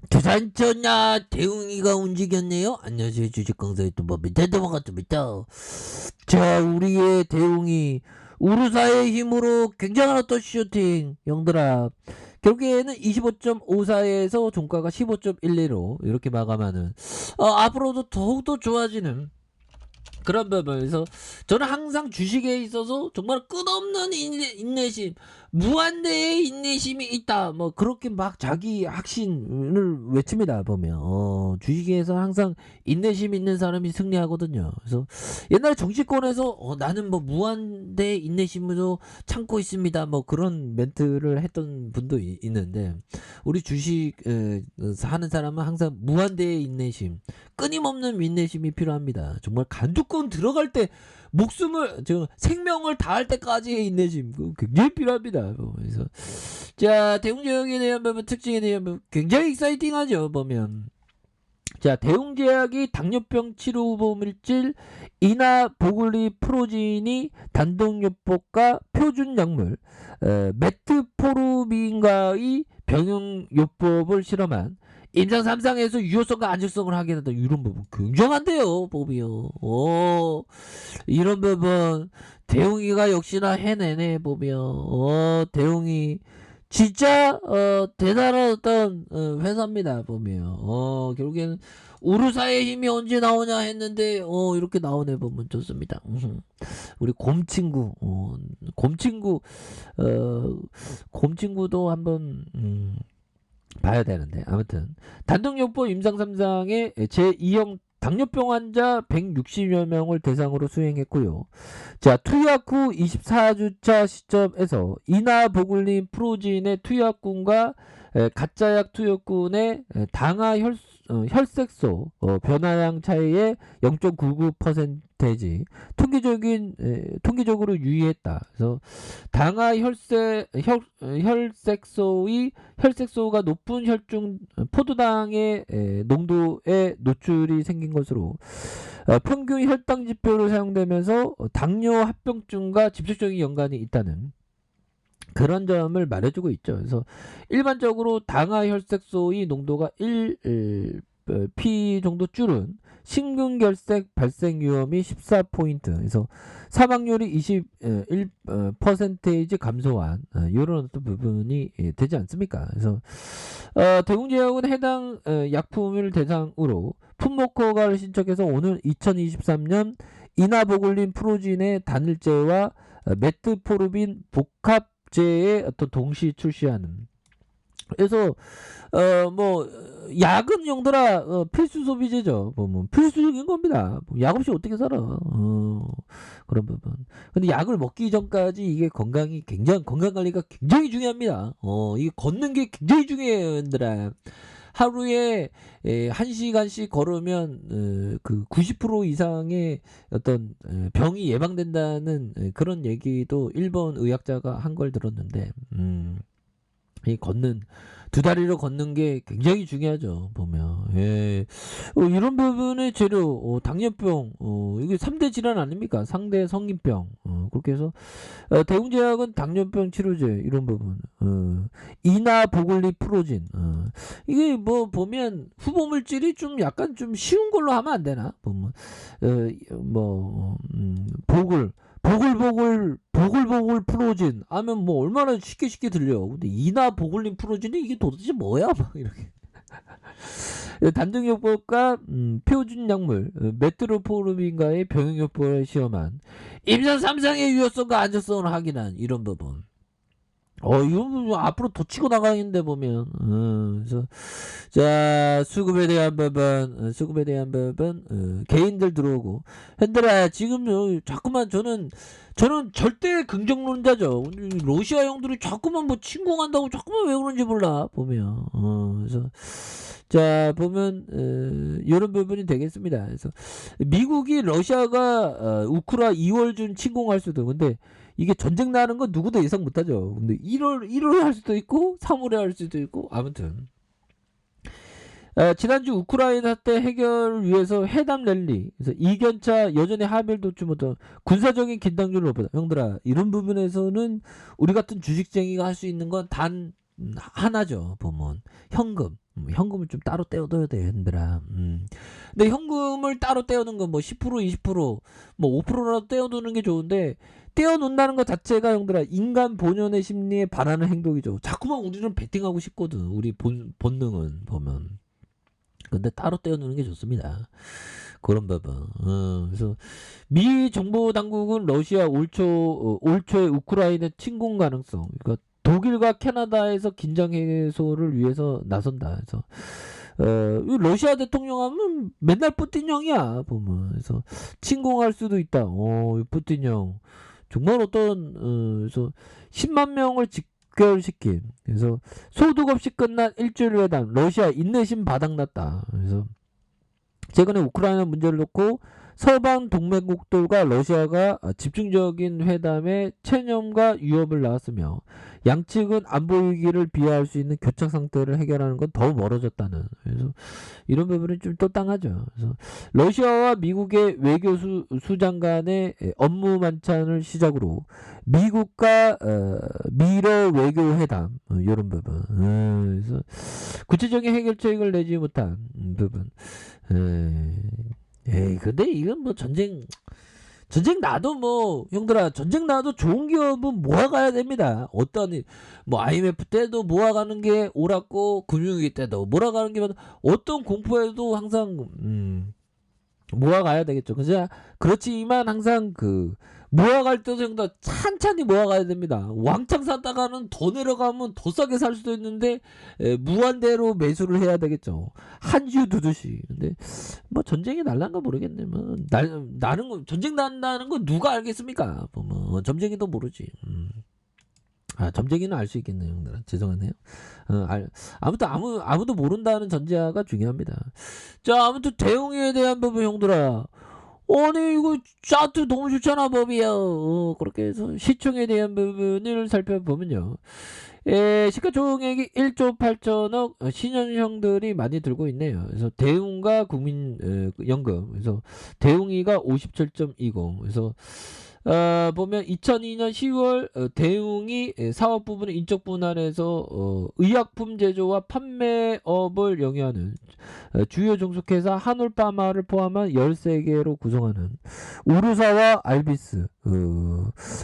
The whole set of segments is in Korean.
두산전야 대웅이가 움직였네요. 안녕하세요. 주식강사 유튜버 대동아같습니다. 자, 우리의 대웅이 우루사의 힘으로 굉장한 어떤 슈팅 영들아, 결국에는 25.54에서 종가가 15.12로 이렇게 마감하는, 앞으로도 더욱더 좋아지는 그런 부분에서 저는 항상 주식에 있어서 정말 끝없는 인내심, 무한대의 인내심이 있다, 뭐 그렇게 막 자기 확신을 외칩니다. 보면 주식에서 항상 인내심 있는 사람이 승리하거든요. 그래서 옛날에 정치권에서 나는 뭐 무한대의 인내심으로 참고 있습니다, 뭐 그런 멘트를 했던 분도 있는데, 우리 주식 하는 사람은 항상 무한대의 인내심, 끊임없는 인내심이 필요합니다. 정말 간두권 들어갈 때 목숨을, 생명을 다할 때까지의 인내심 굉장히 필요합니다. 그래서 자, 대웅제약에 대한 부분, 특징에 대한 부분 굉장히 익사이팅하죠. 보면 자, 대웅제약이 당뇨병 치료 후보 물질 이나보글리 프로진이 단독요법과 표준 약물 메트포르민과의 병용요법을 실험한 임상 3상에서 유효성과 안정성을 확인한다. 이런 부분 굉장한데요, 보면. 이런 부분 대웅이가 역시나 해내네. 보면 대웅이 진짜 대단한 어떤 회사입니다. 보면 결국에는 우루사의 힘이 언제 나오냐 했는데 이렇게 나오네. 보면 좋습니다. 우리 곰친구, 곰친구도 한번 봐야 되는데, 아무튼 단독요법 임상 3상의 제2형 당뇨병 환자 160여 명을 대상으로 수행했고요. 자, 투약 후 24주차 시점에서 이나보글린 프로진의 투약군과 가짜약 투약군의 당하 혈색소 변화량 차이의 0.99%지 통계적으로 유의했다. 그래서 당하 혈색소가 높은 혈중 포도당의 농도에 노출이 생긴 것으로 평균 혈당 지표로 사용되면서 당뇨 합병증과 직접적인 연관이 있다는 그런 점을 말해주고 있죠. 그래서 일반적으로 당하 혈색소의 농도가 1p 정도 줄은 심근결색 발생 위험이 14포인트, 그래서 사망률이 21% 감소한 이런 어떤 부분이 되지 않습니까? 그래서 대웅제약은 해당 약품을 대상으로 품목허가를 신청해서 오늘 2023년 이나보글린 프로진의 단일제와 메트포르빈 복합제의 어떤 동시 출시하는, 그래서 뭐 약은 용도라 필수 소비재죠. 뭐 필수적인 겁니다. 약 없이 어떻게 살아? 그런 부분. 근데 약을 먹기 전까지 이게 건강 관리가 굉장히 중요합니다. 이게 걷는 게 굉장히 중요해요, 얘들아. 하루에 1시간씩 걸으면 그 90% 이상의 어떤 병이 예방된다는 그런 얘기도 일본 의학자가 한 걸 들었는데, 이 걷는, 두 다리로 걷는 게 굉장히 중요하죠. 보면 이런 부분의 재료, 당뇨병, 이게 3대 질환 아닙니까? 상대 성인병, 그렇게 해서 대웅제약은 당뇨병 치료제 이런 부분, 이나보글리 프로진, 이게 뭐 보면 후보 물질이 좀 약간 좀 쉬운 걸로 하면 안 되나? 보면 보글보글 프로진 하면 뭐 얼마나 쉽게 들려. 근데 이나 보글린 프로진이 이게 도대체 뭐야? 막 이렇게. 단독요법과 표준 약물 메트로포르민과의 병용요법을 시험한 임상 3상의 유효성과 안전성을 확인한 이런 부분. 이거 앞으로 더 치고 나가겠는데 보면. 그래서 자, 수급에 대한 부분 개인들 들어오고 핸들아, 지금 자꾸만 저는 절대 긍정론자죠. 러시아 형들이 자꾸만 뭐 침공한다고 자꾸만 왜 그런지 몰라 보면. 그래서 자, 보면 이런 부분이 되겠습니다. 그래서 미국이 러시아가 우크라 2월 중 침공할 수도, 근데 이게 전쟁 나는 건 누구도 예상 못하죠. 근데 1월에 할 수도 있고 3월에 할 수도 있고, 아무튼 지난주 우크라이나 사태 해결을 위해서 회담 랠리, 그래서 이견차 여전히 합의를 돕지 못한 군사적인 긴장률을 높였다. 형들아, 이런 부분에서는 우리 같은 주식쟁이가 할 수 있는 건 단 하나죠. 보면 현금. 현금을 좀 따로 떼어둬야 돼, 얘들아. 근데 현금을 따로 떼어놓는 건 뭐 10%, 20%, 뭐 5%라도 떼어두는 게 좋은데, 떼어놓는다는 것 자체가 형들아 인간 본연의 심리에 반하는 행동이죠. 자꾸만 우리는 베팅하고 싶거든. 우리 본능은 보면. 근데 따로 떼어놓는 게 좋습니다. 그런 부분. 그래서 미 정보 당국은 러시아 올 초에 우크라이나 침공 가능성, 그러니까 독일과 캐나다에서 긴장 해소를 위해서 나선다. 그래서 이 러시아 대통령 하면 맨날 푸틴 형이야 보면. 그래서 침공할 수도 있다. 이 푸틴 형 정말 그래서 10만 명을 직결시킨. 그래서 소득 없이 끝난 일주일 회담. 러시아 인내심 바닥났다. 그래서 최근에 우크라이나 문제를 놓고 서방 동맹국들과 러시아가 집중적인 회담에 체념과 유업을 나왔으며, 양측은 안보 위기를 비화할 수 있는 교착 상태를 해결하는 건 더 멀어졌다는. 그래서 이런 부분은 좀 또땅하죠. 그래서 러시아와 미국의 외교수장 간의 업무 만찬을 시작으로 미국과 미러 외교회담, 이런 부분. 그래서 구체적인 해결책을 내지 못한 부분. 에이, 근데 이건 뭐 전쟁 나도 뭐 형들아, 전쟁 나도 좋은 기업은 모아가야 됩니다. 어떤 뭐 IMF 때도 모아가는 게 옳았고, 금융위기 때도 몰아가는 게 어떤 공포에도 항상 모아가야 되겠죠. 그렇지만 항상 모아갈 때도 형들 찬찬히 모아가야 됩니다. 왕창 샀다가는 더 내려가면 더 싸게 살 수도 있는데 무한대로 매수를 해야 되겠죠. 한 주 두 주씩. 근데 뭐 전쟁이 날란가 모르겠네. 뭐 나는 거 전쟁 난다는 거 누가 알겠습니까? 뭐 점쟁이도 모르지. 점쟁이는 알 수 있겠네요, 형들아. 죄송하네요. 아무튼 아무도 모른다는 전제가 중요합니다. 자, 아무튼 대응에 대한 부분 형들아. 아니 이거 차트 너무 좋잖아 법이야. 그렇게 해서 시총에 대한 부분을 살펴보면요. 시가총액이 1조 8천억, 신현형들이 많이 들고 있네요. 그래서 대웅과 국민연금, 그래서 대웅이가 57.20. 그래서 보면 2002년 10월 대웅이 사업 부분의 인적 분할에서 의약품 제조와 판매업을 영위하는 주요 종속회사 한올파마를 포함한 13개로 구성하는 우르사와 알비스,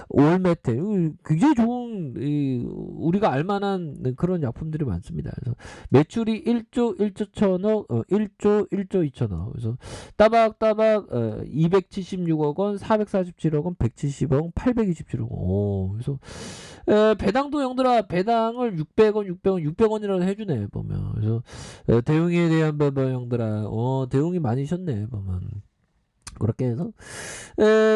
올메테, 굉장히 좋은 우리가 알만한 그런 약품들이 많습니다. 그래서 매출이 1조 천억, 1조 2천억. 그래서 따박따박 276억 원, 447억 원, 170억, 827억 원. 그래서 배당도 형들아, 배당을 600원이라도 해주네 보면. 그래서 대웅에 대한 부분 형들아, 대웅이 많이 쉬었네 보면. 그렇게 해서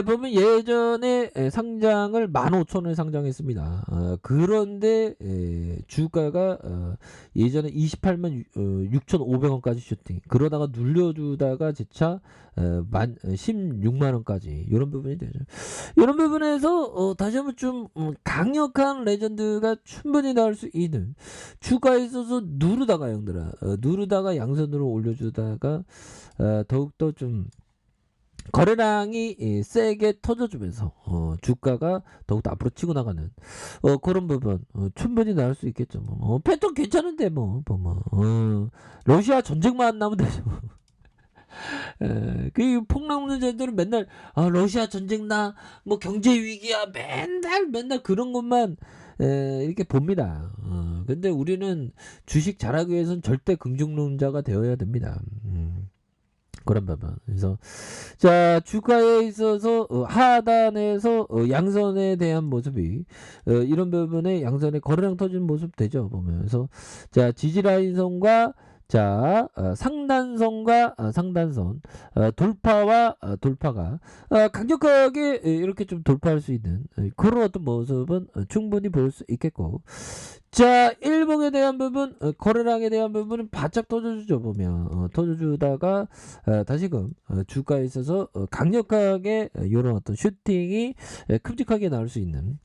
보면 예전에 상장을 15,000원에 상장했습니다. 그런데 주가가 예전에 28만 6,500원까지 슈팅. 그러다가 눌려주다가 재차 16만원까지 이런 부분이 되죠. 이런 부분에서 다시 한번 좀 강력한 레전드가 충분히 나올 수 있는, 주가에 있어서 누르다가 형들아, 누르다가 양선으로 올려주다가 더욱더 좀 거래량이 세게 터져주면서 주가가 더욱더 앞으로 치고 나가는 그런 부분 충분히 나올 수 있겠죠. 패턴 괜찮은데 뭐 러시아 전쟁만 안 나면 되죠. 그 폭락 문제들은 맨날 러시아 전쟁 나, 뭐 경제 위기야, 맨날 그런 것만 이렇게 봅니다. 근데 우리는 주식 잘하기 위해서는 절대 긍정론자가 되어야 됩니다. 그런 부분. 그래서 자, 주가에 있어서 하단에서 양선에 대한 모습이 이런 부분에 양선에 거래량 터지는 모습 되죠 보면. 그래서 자, 지지라인선과 자, 상단선과 상단선 돌파와 돌파가 강력하게 이렇게 좀 돌파할 수 있는 그런 어떤 모습은 충분히 볼 수 있겠고, 자, 일봉에 대한 부분, 거래량에 대한 부분은 바짝 터져주죠 보면. 터져주다가 다시금 주가에 있어서 강력하게 이런 어떤 슈팅이 큼직하게 나올 수 있는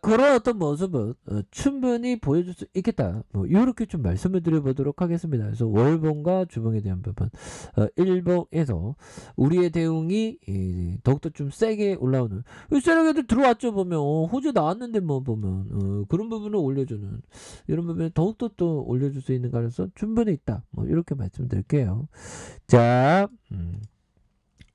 그런 어떤 모습은 충분히 보여줄 수 있겠다. 이렇게 좀 말씀을 드려보도록 하겠습니다. 그래서 월봉과 주봉에 대한 부분, 일봉에서 우리의 대응이 더욱더 좀 세게 올라오는, 세력애들 들어왔죠 보면. 호재 나왔는데 뭐 보면 그런 부분을 올려주는 이런 부분에 더욱더 또 올려줄 수 있는 가능성 충분히 있다. 뭐 이렇게 말씀드릴게요. 자,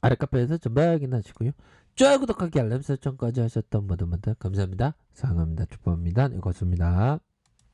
아래 카페에서 전부 확인하시고요. 좋아요, 구독하기, 알람 설정까지 하셨던 모든 분들 감사합니다. 사랑합니다. 축복합니다. 네, 고맙습니다.